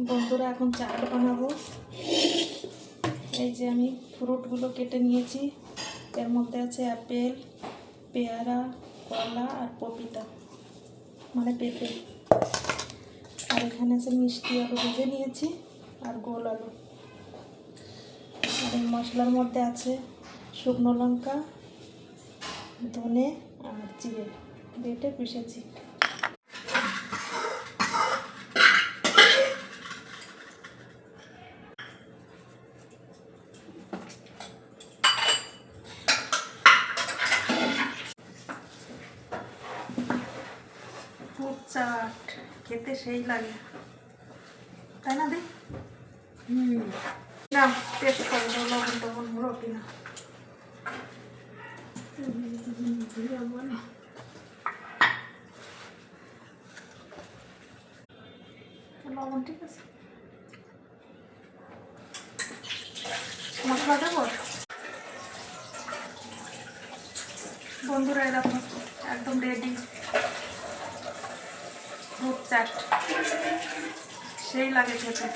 বন্ধুরা এখন চাট বানাবো। এই যে আমি ফ্রুটগুলো কেটে নিয়েছি। এর মধ্যে আছে আপেল, পেয়ারা, কলা আর পপিতা মানে পেঁপে। আর এখানে আছে মিষ্টি আলু ভেজে নিয়েছি আর গোল আলু। আর এই মশলার মধ্যে আছে শুকনো লঙ্কা, ধনে আর জিরে বেটে পিষেছি। চাট খেতে সেই লাগে, তাই না? দেখ না টেস্ট করে লবণ টবণ হলো কিনা। লবণ ঠিক আছে। মশলা দেবো বন্ধুরা, এরকম একদম রেডি ফ্রুট চাট, সেই লাগে খেতে।